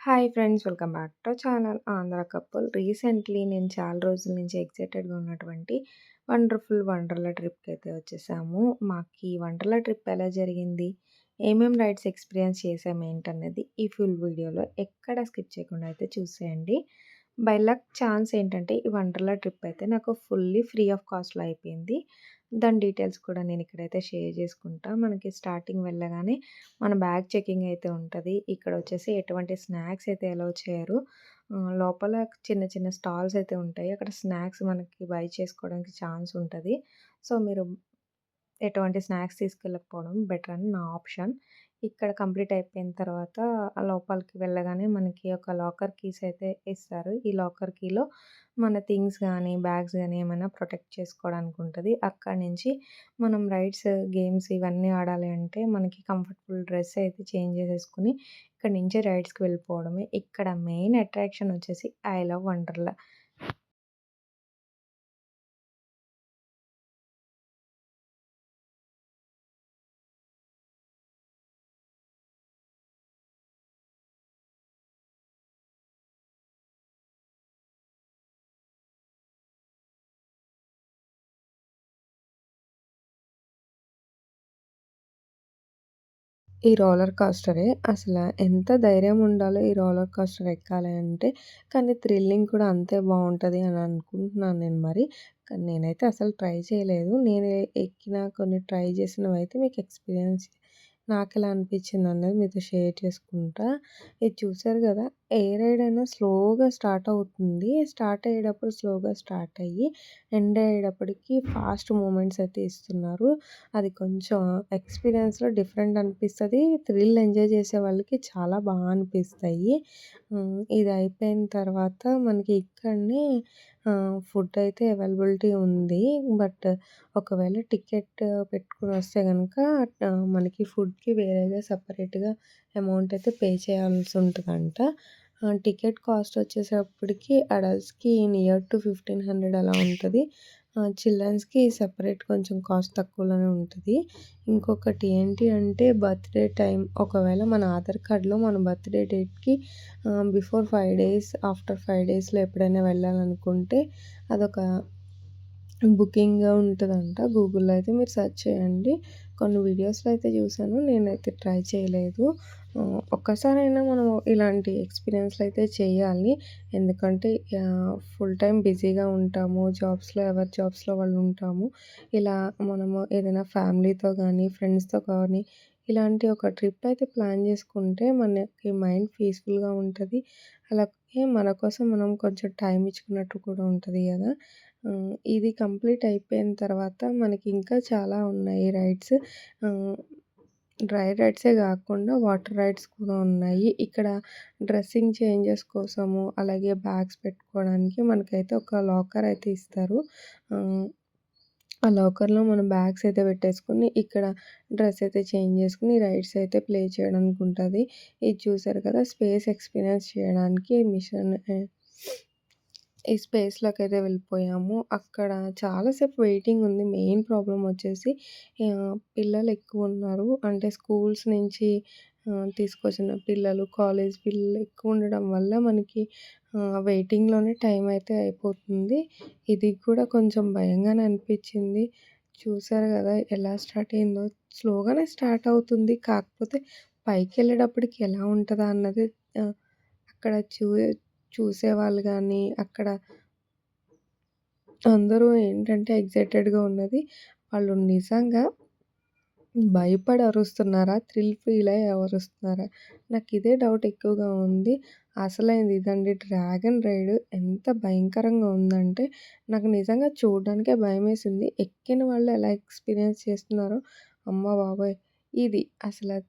Hi friends, welcome back to channel Andhra couple. Recently నేను చాలా రోజుల నుంచి ఎక్సైటెడ్గా ఉన్నటువంటి వండర్ఫుల్ వండర్లా ట్రిప్కి అయితే వచ్చేసాము. మాకు ఈ వండర్లా ట్రిప్ ఎలా జరిగింది, ఏమేమి రైడ్స్ ఎక్స్పీరియన్స్ చేసాము ఏంటన్నది ఈ ఫుల్ వీడియోలో ఎక్కడ స్కిప్ చేయకుండా అయితే చూసేయండి. బై లక్ ఛాన్స్ ఏంటంటే ఈ వండర్లా ట్రిప్ అయితే నాకు ఫుల్లీ ఫ్రీ ఆఫ్ కాస్ట్లో అయిపోయింది. దాని డీటెయిల్స్ కూడా నేను ఇక్కడైతే షేర్ చేసుకుంటా. మనకి స్టార్టింగ్ వెళ్ళగానే మన బ్యాగ్ చెకింగ్ అయితే ఉంటది. ఇక్కడ వచ్చేసి ఎటువంటి స్నాక్స్ అయితే అలౌ చేయరు. లోపల చిన్న చిన్న స్టాల్స్ అయితే ఉంటాయి. అక్కడ స్నాక్స్ మనకి బై చేసుకోవడానికి ఛాన్స్ ఉంటది. సో, మీరు ఎటువంటి స్నాక్స్ తీసుకెళ్ళకపోవడం బెటర్ అని నా ఆప్షన్. ఇక్కడ కంప్లీట్ అయిపోయిన తర్వాత లోపలికి వెళ్ళగానే మనకి ఒక లాకర్ కీస్ అయితే ఇస్తారు. ఈ లాకర్ కీలో మన థింగ్స్ గానీ, బ్యాగ్స్ గానీ ఏమైనా ప్రొటెక్ట్ చేసుకోవడానికి ఉంటది. అక్కడి నుంచి మనం రైడ్స్, గేమ్స్ ఇవన్నీ ఆడాలి అంటే మనకి కంఫర్టబుల్ డ్రెస్ అయితే చేంజ్ చేసేసుకొని ఇక్కడి నుంచి రైడ్స్‌కి వెళ్ళిపోవడమే. ఇక్కడ మెయిన్ అట్రాక్షన్ వచ్చేసి ఐ లవ్ వండర్లా. ఈ రోలర్ కోస్టరే ఎంత ధైర్యం ఉండాలో ఈ రోలర్ కోస్టర్ ఎక్కాలి అంటే, కానీ థ్రిల్లింగ్ కూడా అంతే బావుంటది అని అనుకుంటున్నాను నేను మరి. కానీ నేనైతే అసలు ట్రై చేయలేదు. నేను ఎక్కిన కొన్ని ట్రై చేసినవైతే మీకు ఎక్స్‌పీరియన్స్ నాకెలా అనిపించిందన్నది మీతో షేర్ చేసుకుంటా. ఇది చూసారు గదా! ఏ రైడ్ అయినా స్లోగా స్టార్ట్ అవుతుంది. స్టార్ట్ అయ్యేటప్పుడు స్లోగా స్టార్ట్ అయ్యి, ఎండ్ అయ్యేటప్పటికి ఫాస్ట్ మూవ్‌మెంట్స్ అయితే ఇస్తున్నారు. అది కొంచెం ఎక్స్‌పీరియన్స్‌లో డిఫరెంట్ అనిపిస్తది. థ్రిల్ ఎంజాయ్ చేసే వాళ్ళకి చాలా అనిపిస్తాయి. ఇది అయిపోయిన తర్వాత మనకి ఇక్కడనే ఫుడ్ అయితే అవైలబిలిటీ ఉంది. బట్ ఒకవేళ టికెట్ పెట్టుకొనొస్తే గనక మనకి ఫుడ్‌కి వేరేగా సెపరేట్‌గా అమౌంట్ అయితే పే చేయాల్సి ఉంటదంట. టికెట్ కాస్ట్ వచ్చేసప్పటికి అడల్ట్స్‌కి నియర్ టు 1500 అలా ఉంటది. చిల్డ్రన్స్‌కి సెపరేట్ కొంచెం కాస్ట్ తక్కువలోనే ఉంటది. ఇంకొకటి ఏంటి అంటే బర్త్‌డే టైమ్ ఒకవేళ మన ఆధార్ కార్డ్‌లో మన బర్త్‌డే డేట్‌కి బిఫోర్ 5 డేస్, ఆఫ్టర్ 5 డేస్‌లో ఎప్పుడైనా వెళ్ళాలనుకుంటే అదొక బుకింగ్‌గా ఉంటదంట. గూగుల్‌లో అయితే మీరు సెర్చ్ చేయండి. కొన్ని వీడియోస్‌లో అయితే చూసాను. నేనైతే ట్రై చేయలేదు. ఒక్కసారైనా మనం ఇలాంటి ఎక్స్‌పీరియన్స్‌లు అయితే చేయాలి. ఎందుకంటే ఫుల్ టైమ్ బిజీగా ఉంటాము. ఎవరి జాబ్స్‌లో వాళ్ళు ఉంటాము. ఇలా మనము ఏదైనా ఫ్యామిలీతో గానీ, ఫ్రెండ్స్‌తో కానీ ఇలాంటి ఒక ట్రిప్ అయితే ప్లాన్ చేసుకుంటే మనకి మైండ్ పీస్‌ఫుల్‌గా ఉంటది. అలాగే మన కోసం మనం కొంచెం టైం ఇచ్చుకున్నట్టు కూడా ఉంటది గదా! ఇది కంప్లీట్ అయిపోయిన తర్వాత మనకి ఇంకా చాలా ఉన్నాయి రైడ్స్. ఆహ్, డ్రై రైడ్సే గాకుండా వాటర్ రైడ్స్ కూడా ఉన్నాయి. ఇక్కడ డ్రెస్సింగ్ చేంజెస్ కోసము, అలాగే బ్యాగ్స్ పెట్టుకోవడానికి మనకైతే ఒక లాకర్ అయితే ఇస్తారు. ఆహ్, ఆ లాకర్‌లో మనం బ్యాగ్స్ అయితే పెట్టేసుకొని, ఇక్కడ డ్రెస్ అయితే చేంజ్ చేసుకొని, రైడ్స్ అయితే ప్లే చేయడానికి ఉంటది. ఇది చూసారు కదా! స్పేస్ ఎక్స్‌పీరియన్స్ చేయడానికి మిషన్ ఈ స్పేస్‌లోకైతే వెళ్ళిపోయాము. అక్కడ చాలా సేపు వెయిటింగ్ ఉంది. మెయిన్ ప్రాబ్లమ్ వచ్చేసి పిల్లలెక్కువున్నారు. అంటే స్కూల్స్ నుంచి తీసుకొచ్చిన పిల్లలు, కాలేజ్ పిల్లలు ఎక్కువుండడం వల్ల మనకి వెయిటింగ్‌లోనే టైం అయితే అయిపోతుంది. ఇది కూడా కొంచెం భయంగానే అనిపిచ్చింది. చూసారు గదా! ఎలా స్టార్ట్ అయిందో. స్లోగానే స్టార్ట్ అవుతుంది. కాకపోతే పైకెళ్ళేటప్పటికి ఎలా ఉంటదా అన్నది ఆహ్, అక్కడ చూసేవాళ్ళు గానీ, అక్కడ అందరూ ఏంటంటే ఎక్సైటెడ్‌గా ఉన్నది. వాళ్ళు నిజంగా భయపడి అరుస్తున్నారా? థ్రిల్ ఫీల్ అయ్యి అరుస్తున్నారా? నాకిదే డౌట్ ఎక్కువగా ఉంది. అసలైంది ఇదండి డ్రాగన్ రైడ్ ఎంత భయంకరంగా ఉందంటే, నాకు నిజంగా చూడడానికే భయమేసింది. ఎక్కిన వాళ్ళు ఎలా ఎక్స్‌పీరియన్స్ చేస్తున్నారో అమ్మ బాబోయ్! ఇది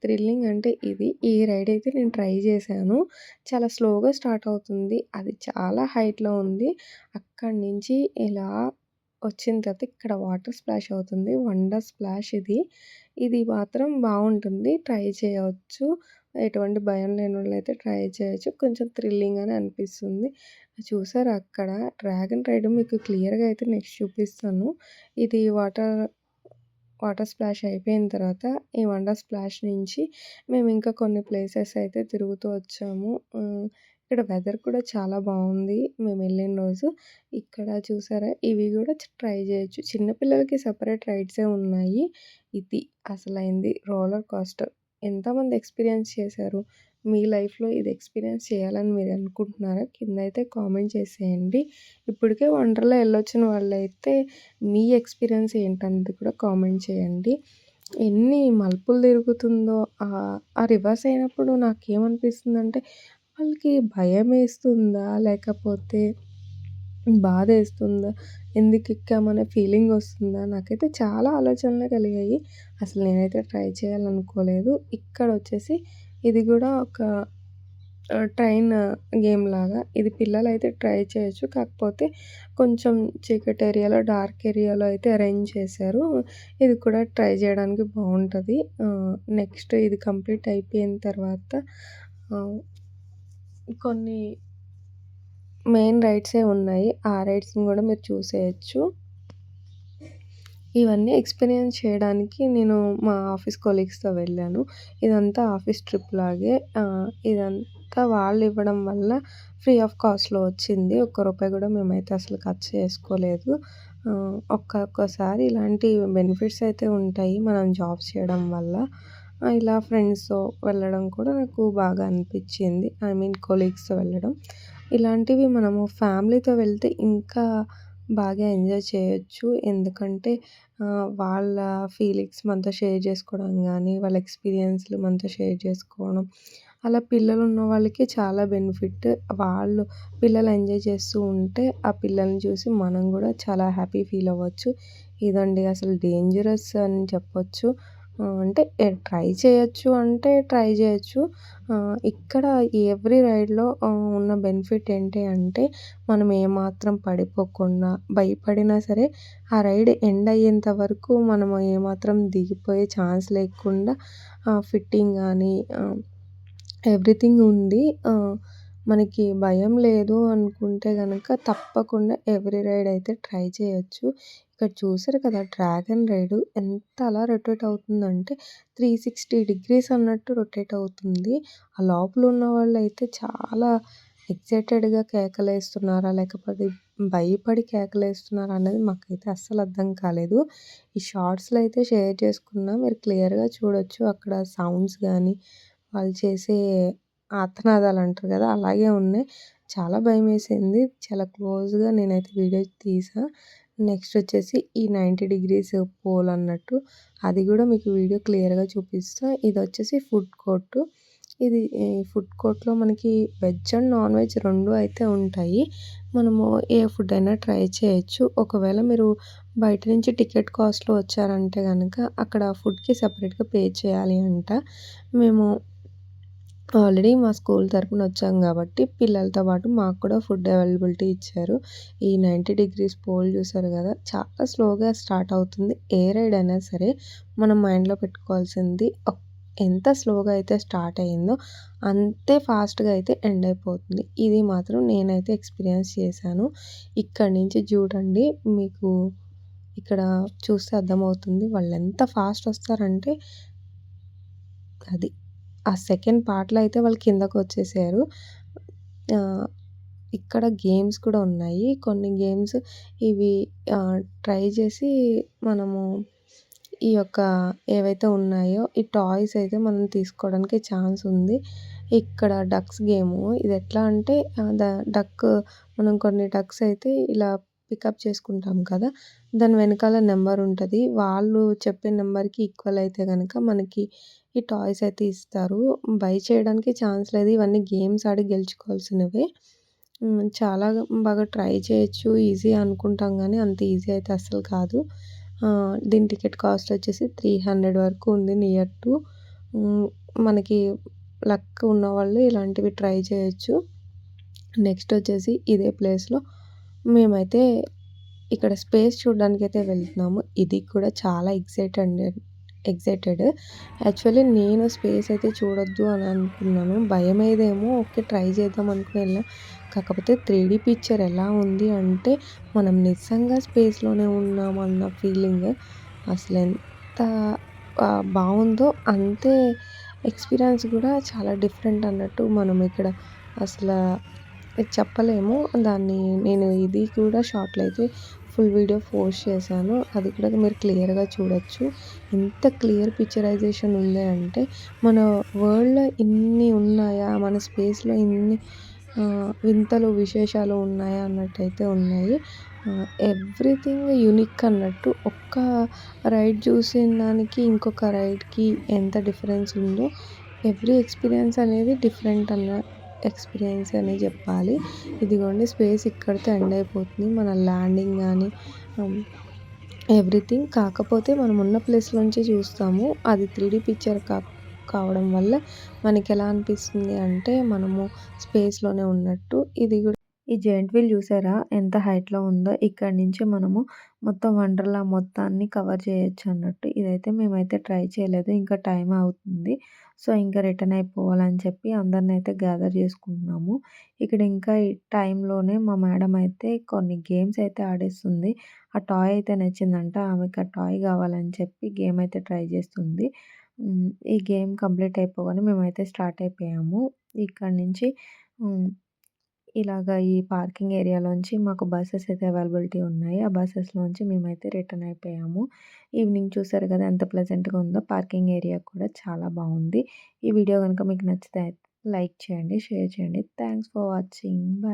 థ్రిల్లింగ్ అంటే ఇది. ఈ రైడ్ అయితే నేను ట్రై చేశాను. చాలా స్లోగా స్టార్ట్ అవుతుంది. అది చాలా హైట్‌లో ఉంది. అక్కడి నుంచి ఇలా వచ్చిన తర్వాత ఇక్కడ వాటర్ స్ప్లాష్ అవుతుంది. వండర్ స్ప్లాష్ ఇది. ఇది మాత్రం బావుంటుంది. ట్రై చేయవచ్చు. ఎటువంటి భయం లేనోళ్ళైతే ట్రై చేయొచ్చు. కొంచెం థ్రిల్లింగ్‌గానే అనిపిస్తుంది. చూసారా అక్కడ డ్రాగన్ రైడ్ మీకు క్లియర్‌గా అయితే నెక్స్ట్ చూపిస్తాను. ఇది వాటర్ వాటర్ స్ప్లాష్ అయిపోయిన తర్వాత ఈ వండర్ స్ప్లాష్ నుంచి మేము ఇంకా కొన్ని ప్లేసెస్ అయితే తిరుగుతూ వచ్చాము. ఇక్కడ వెదర్ కూడా చాలా బావుంది మేమెళ్ళిన రోజు. ఇక్కడ చూసారా ఇవి గూడా ట్రై జేయొచ్చు. చిన్న పిల్లలకి సెపరేట్ రైడ్సే ఉన్నాయి. ఇది అసలైంది రోలర్ కోస్టర్. ఎంతమంది ఎక్స్‌పీరియన్స్ చేశారు? మీ లైఫ్‌లో ఇది ఎక్స్‌పీరియన్స్ చేయాలని మీరు అనుకుంటున్నారా? కిందైతే కామెంట్ చేసేయండి. ఇప్పటికే వండర్‌లా ఎళ్ళొచ్చిన వాళ్ళైతే మీ ఎక్స్‌పీరియన్స్ ఏంటన్నది కూడా కామెంట్ చేయండి. ఎన్ని మలుపులు తిరుగుతుందో ఆ రివర్స్ అయినప్పుడు నాకేమనిపిస్తుందంటే, వాళ్ళకి భయమేస్తుందా? లేకపోతే బాధేస్తుందా? ఎందుకెక్కామనే ఫీలింగొస్తుందా? నాకైతే చాలా ఆలోచనలే కలిగాయి. అసలు నేనైతే ట్రై చేయాలనుకోలేదు. ఇక్కడొచ్చేసి ఇది గూడా ఒక ట్రైన్ గేమ్‌లాగా. ఇది పిల్లలైతే ట్రై చేయొచ్చు. కాకపోతే కొంచెం చీకటి ఏరియాలో, డార్క్ ఏరియాలో అయితే అరేంజ్ చేశారు. ఇది కూడా ట్రై చేయడానికి బావుంటది. నెక్స్ట్ ఇది కంప్లీట్ అయిపోయిన తర్వాత ఆహ్, కొన్ని మెయిన్ రైడ్సే ఉన్నాయి. ఆ రైడ్స్‌ని గూడా మీరు చూసేయొచ్చు. ఇవన్నీ ఎక్స్‌పీరియన్స్ చేయడానికి నేను మా ఆఫీస్ కొలీగ్స్‌తో వెళ్ళాను. ఇదంతా ఆఫీస్ ట్రిప్ లాగే. ఇదంతా వాళ్ళివ్వడం వల్ల ఫ్రీ ఆఫ్ కాస్ట్‌లో వచ్చింది. ఒక్క రూపాయి గూడా మేమైతే అసలు ఖర్చు చేసుకోలేదు. ఒక్కొక్కసారి ఇలాంటి బెనిఫిట్స్ అయితే ఉంటాయి మనం జాబ్స్ చేయడం వల్ల. ఇలా ఫ్రెండ్స్‌తో వెళ్ళడం కూడా నాకు బాగా అనిపిచ్చింది. ఐ మీన్ కొలీగ్స్‌తో వెళ్ళడం. ఇలాంటివి మనము ఫ్యామిలీతో వెళ్తే ఇంకా బాగా ఎంజాయ్ చేయొచ్చు. ఎందుకంటే వాళ్ళ ఫీలింగ్స్ మనతో షేర్ చేసుకోవడం గానీ, వాళ్ళ ఎక్స్‌పీరియన్స్‌లు మనతో షేర్ చేసుకోవడం. అలా పిల్లలున్న వాళ్ళకి చాలా బెనిఫిట్. వాళ్ళు పిల్లలు ఎంజాయ్ చేస్తూ ఉంటే, ఆ పిల్లల్ని చూసి మనం గూడా చాలా హ్యాపీ ఫీల్ అవ్వచ్చు. ఇదండి అసలు డేంజరస్ అని చెప్పొచ్చు. అంటే ట్రై చేయొచ్చు అంటే ట్రై చేయొచ్చు. ఇక్కడ ఎవ్రీ రైడ్‌లో ఉన్న బెనిఫిట్ ఏంటి అంటే, మనం ఏమాత్రం పడిపోకుండా, భయపడినా సరే ఆ రైడ్ ఎండ్ అయ్యేంత వరకు మనము ఏమాత్రం దిగిపోయే ఛాన్స్ లేకుండా ఫిట్టింగ్ గానీ ఎవ్రీథింగ్ ఉంది. మనకి భయం లేదు అనుకుంటే గనక తప్పకుండా ఎవ్రీ రైడ్ అయితే ట్రై చేయొచ్చు. ఇక్కడ చూసారు కదా! డ్రాగన్ రైడు ఎంత అలా రొటేట్ అవుతుందంటే 360 డిగ్రీస్ అన్నట్టు రొటేట్ అవుతుంది. ఆ లోపల ఉన్న వాళ్ళైతే చాలా ఎక్సైటెడ్‌గా కేకలేస్తున్నారా? లేకపోతే భయపడి కేకలేస్తున్నారా? అన్నది మాకైతే అస్సలు అర్థం కాలేదు. ఈ షార్ట్స్‌లో అయితే షేర్ చేసుకున్నా మీరు క్లియర్‌గా చూడొచ్చు. అక్కడ సౌండ్స్ గానీ, వాళ్ళు చేసే ఆర్తనాదాలంటారు గదా! అలాగే ఉన్నాయి. చాలా భయమేసింది. చాలా క్లోజ్‌గా నేనైతే వీడియో తీసా. నెక్స్ట్ వచ్చేసి ఈ 90 డిగ్రీస్ పోల్ అన్నట్టు అది గూడా మీకు వీడియో క్లియర్‌గా చూపిస్తా. ఇదొచ్చేసి ఫుడ్ కోర్టు. ఇది ఈ ఫుడ్ కోర్ట్‌లో మనకి వెజ్ అండ్ నాన్ వెజ్ 2 అయితే ఉంటాయి. మనము ఏ ఫుడ్ అయినా ట్రై చేయొచ్చు. ఒకవేళ మీరు బయట నుంచి టికెట్ కాస్ట్‌లో వచ్చారంటే గనక అక్కడ ఫుడ్‌కి సెపరేట్‌గా పే చేయాలి అంట. మేము ఆల్రెడీ మా స్కూల్ తరపున వచ్చాం గాబట్టి, పిల్లలతో పాటు మాకు కూడా ఫుడ్ అవైలబిలిటీ ఇచ్చారు. ఈ 90 డిగ్రీస్ పోల్ చూసారు గదా! చాలా స్లోగా స్టార్ట్ అవుతుంది. ఏ రైడ్ అయినా సరే మనం మైండ్‌లో పెట్టుకోవాల్సింది ఎంత స్లోగా అయితే స్టార్ట్ అయిందో, అంతే ఫాస్ట్‌గా అయితే ఎండ్ అయిపోతుంది. ఇది మాత్రం నేనైతే ఎక్స్‌పీరియన్స్ చేశాను. ఇక్కడి నుంచి చూడండి మీకు ఇక్కడ చూస్తే అర్థమవుతుంది. వాళ్ళెంత ఫాస్ట్ వస్తారంటే అది. ఆ సెకండ్ పార్ట్‌లో అయితే వాళ్ళు కిందకొచ్చేసారు. ఆహ్, ఇక్కడ గేమ్స్ కూడా ఉన్నాయి. కొన్ని గేమ్స్ ఇవి ట్రై చేసి మనము ఈ యొక్క ఏవైతే ఉన్నాయో ఈ టాయ్స్ అయితే మనం తీసుకోవడానికి ఛాన్స్ ఉంది. ఇక్కడ డక్స్ గేము ఇదెట్లా అంటే డక్ మనం కొన్ని డక్స్ అయితే ఇలా పికప్ చేసుకుంటాం కదా! దాని వెనకాల నంబర్ ఉంటది. వాళ్ళు చెప్పే నంబర్‌కి ఈక్వల్ అయితే గనక మనకి ఈ టాయ్స్ అయితే ఇస్తారు. బై చేయడానికి ఛాన్స్ లేదు. ఇవన్నీ గేమ్స్ ఆడి గెలుచుకోవాల్సినవే. చాలా బాగా ట్రై చేయొచ్చు. ఈజీ అనుకుంటాం గానీ అంత ఈజీ అయితే అస్సలు కాదు. దీని టికెట్ కాస్ట్ వచ్చేసి 300 వరకు ఉంది నియర్ టు. హ్మ్. మనకి లక్ ఉన్నవాళ్ళు ఇలాంటివి ట్రై చేయొచ్చు. నెక్స్ట్ వచ్చేసి ఇదే ప్లేస్‌లో మేమైతే ఇక్కడ స్పేస్ చూడ్డానికైతే వెళ్తున్నాము. ఇది కూడా చాలా ఎక్సైటెడ్. యాక్చువల్లీ నేను స్పేస్ అయితే చూడొద్దు అని అనుకున్నాను. భయమేదేమో ఓకే ట్రై చేద్దాం అనుకుని ఎళ్ళా. కాకపోతే 3డీ పిక్చర్ ఎలా ఉంది అంటే, మనం నిజంగా స్పేస్‌లోనే ఉన్నామన్న ఫీలింగ్. అసలు బావుందో అంతే ఎక్స్‌పీరియన్స్ గూడా చాలా డిఫరెంట్ అన్నట్టు మనం ఇక్కడ అసలా చెప్పలేము. దాన్ని నేను ఇది కూడా షార్ట్‌లో అయితే ఫుల్ వీడియో పోస్ట్ చేశాను. అది కూడా మీరు క్లియర్‌గా చూడొచ్చు. ఎంత క్లియర్ పిక్చరైజేషన్ ఉంది అంటే, మన వరల్డ్‌లో ఇన్ని ఉన్నాయా? మన స్పేస్‌లో ఇన్ని వింతలు, విశేషాలు ఉన్నాయా? అన్నట్టయితే ఉన్నాయి. ఎవ్రీథింగ్ యూనిక్ అన్నట్టు. ఒక్క రైడ్ చూసిన దానికి, ఇంకొక రైడ్‌కి ఎంత డిఫరెన్స్ ఉందో, ఎవ్రీ ఎక్స్‌పీరియన్స్ అనేది డిఫరెంట్ ఎక్స్‌పీరియన్స్ అనే జెప్పాలి. ఇదిగోండి స్పేస్ ఇక్కడితో ఎండ్ అయిపోతుంది. మన ల్యాండింగ్ గాని హ్మ్. ఎవ్రీథింగ్. కాకపోతే మనం ఉన్న ప్లేస్‌లోంచే చూస్తాము. అది 3డీ పిక్చర్ కావడం వల్ల మనకెలా అనిపిస్తుంది అంటే, మనము స్పేస్‌లోనే ఉన్నట్టు. ఇది గూడా ఈ జెయింట్ వీల్ చూసారా? ఎంత హైట్‌లో ఉందో. ఇక్కడి నుంచి మనము మొత్తం వండర్‌లా మొత్తాన్ని కవర్ చేయొచ్చన్నట్టు. ఇదైతే మేమైతే ట్రై చేయలేదు. ఇంకా టైం అవుతుంది. సో, ఇంకా రిటర్న్ అయిపోవాలని చెప్పి అందరినైతే గ్యాదర్ చేసుకుంటున్నాము. ఇక్కడ ఇంకా ఈ టైంలోనే మా మేడమ్ అయితే కొన్ని గేమ్స్ అయితే ఆడేస్తుంది. ఆ టాయ్ అయితే నచ్చిందంట. ఆమెకి ఆ టాయ్ కావాలని చెప్పి గేమ్ అయితే ట్రై చేస్తుంది. ఈ గేమ్ కంప్లీట్ అయిపోగానే మేమైతే స్టార్ట్ అయిపోయాము. ఇక్కడి నుంచి హ్మ్. ఇలాగ ఈ పార్కింగ్ ఏరియాలోంచి మాకు బసెస్ అయితే అవైలబిలిటీ ఉన్నాయి. ఆ బసెస్‌లోంచి మేమైతే రిటర్న్ అయిపోయాము. ఈవినింగ్ చూసారు కదా! ఎంత ప్లెజెంట్‌గా ఉందో. పార్కింగ్ ఏరియా కూడా చాలా బావుంది. ఈ వీడియో గనుక మీకు నచ్చితే లైక్ చేయండి, షేర్ చేయండి. Thanks for watching. బాయ్.